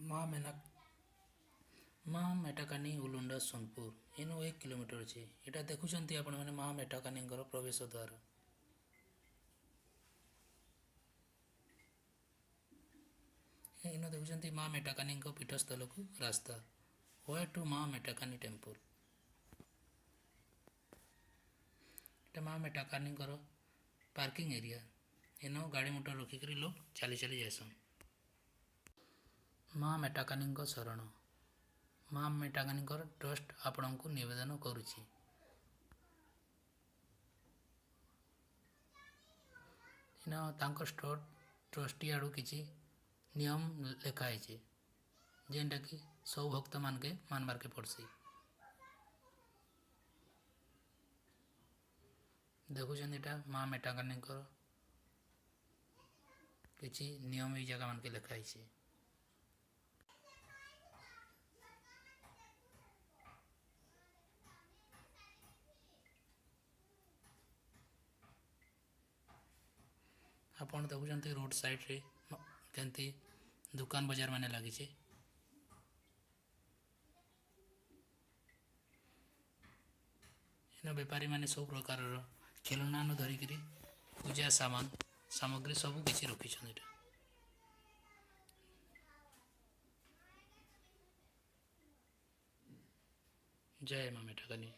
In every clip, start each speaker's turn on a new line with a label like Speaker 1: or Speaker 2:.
Speaker 1: ମା ମେନା ମା ମେଟାକାନି ଉଲୁଣ୍ଡା ସୋନପୁର ଏନୁ 1 କିଲୋମିଟର ଅଛି। ଏଇଟା ଦେଖୁଛନ୍ତି ଆପଣମାନେ ମା ମେଟାକାନିଙ୍କର ପ୍ରବେଶ ଦ୍ୱାର। ଏନୁ ଦେଖୁଛନ୍ତି ମା ମେଟାକାନିଙ୍କ ପୀଠସ୍ଥଳକୁ ରାସ୍ତା। ୱେ ଟୁ ମା ମେଟାକାନି ଟେମ୍ପଲ। ଏଟା ମା ମେଟାକାନିଙ୍କର ପାର୍କିଂ ଏରିଆ। ଏନୁ ଗାଡ଼ି ମଟର ରଖିକରି ଲୋକ ଚାଲି ଚାଲି ଯାଇସନ୍। ମା ମେଟାକାନିଙ୍କ ଶରଣ। ମା ମେଟାକାନିଙ୍କର ଟ୍ରଷ୍ଟ ଆପଣଙ୍କୁ ନିବେଦନ କରୁଛି। ଏନ ତାଙ୍କ ଟ୍ରଷ୍ଟି ଆଡ଼ୁ କିଛି ନିୟମ ଲେଖା ହେଇଛି ଯେନ୍ଟାକି ସବୁ ଭକ୍ତମାନକେ ମାନବାର୍କେ ପଡ଼୍ସି। ଦେଖୁଛନ୍ତି ଏଇଟା ମା ମେଟାକାନିଙ୍କର କିଛି ନିୟମ ଏଇ ଜାଗା ମାନକେ ଲେଖା ହେଇଛି। ଆପଣ ଦେଖୁଛନ୍ତି ରୋଡ଼ ସାଇଡ଼ରେ କେମିତି ଦୋକାନ ବଜାର ମାନେ ଲାଗିଛି। ଏନ ବେପାରୀମାନେ ସବୁ ପ୍ରକାରର ଖେଳନାନୁ ଧରିକିରି ପୂଜା ସାମଗ୍ରୀ ସବୁ କିଛି ରଖିଛନ୍ତି ଏଟା। ଜୟ ମା ମେଟାକାନି।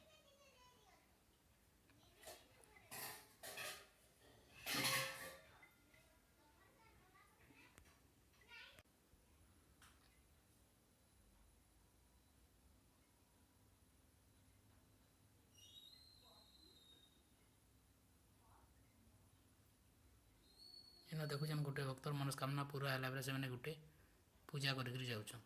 Speaker 1: ଏନ ଦେଖୁଛନ୍ ଗୋଟେ ଭକ୍ତର ମନସ୍କାମନା ପୁରା ହେଲା ପରେ ସେମାନେ ଗୋଟେ ପୂଜା କରିକିରି ଯାଉଛନ୍।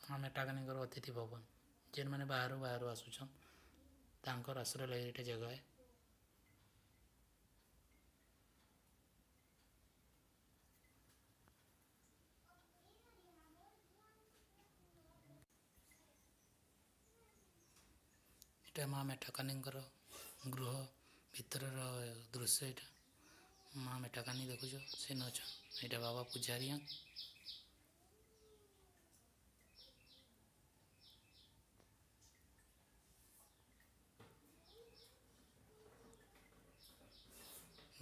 Speaker 1: ମା ମେଟାକାନିଙ୍କର ଅତିଥି ଭବନ ଯେନ୍ମାନେ ବାହାରୁ ଆସୁଛନ୍ ତାଙ୍କର ଆଶ୍ରୟ ଲାଗି ଏଇଟା ଜାଗା ଏ। ଏଇଟା ମା ମେଟାକାନିଙ୍କର ଗୃହ ଭିତରର ଦୃଶ୍ୟ। ଏଇଟା ମା ମେଟାକାନି ଦେଖୁଛ ସେନ ଅଛନ୍। ଏଇଟା ବାବା ପୂଜାରିଆ।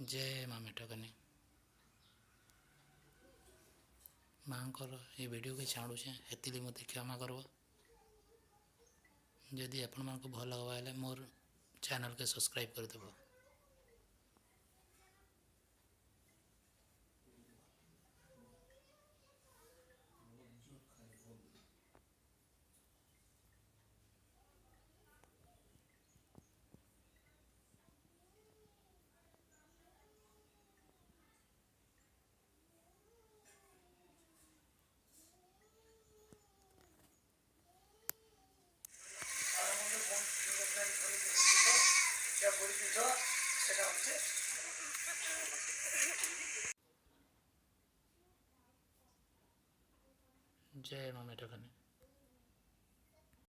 Speaker 1: ଜୟ ମା ମେଟାକାନି। ମାଙ୍କର ଏ ଭିଡ଼ିଓକେ ଛାଡ଼ୁଛେଁ ହେତିକି ମୋତେ କ୍ଷମା କରବ। ଯଦି ଆପଣମାନଙ୍କୁ ଭଲ ହେବା ହେଲେ ମୋର ଚ୍ୟାନେଲ୍କେ ସବସ୍କ୍ରାଇବ୍ କରିଦେବ। ଜୟ ମା ମେଟାକାନି।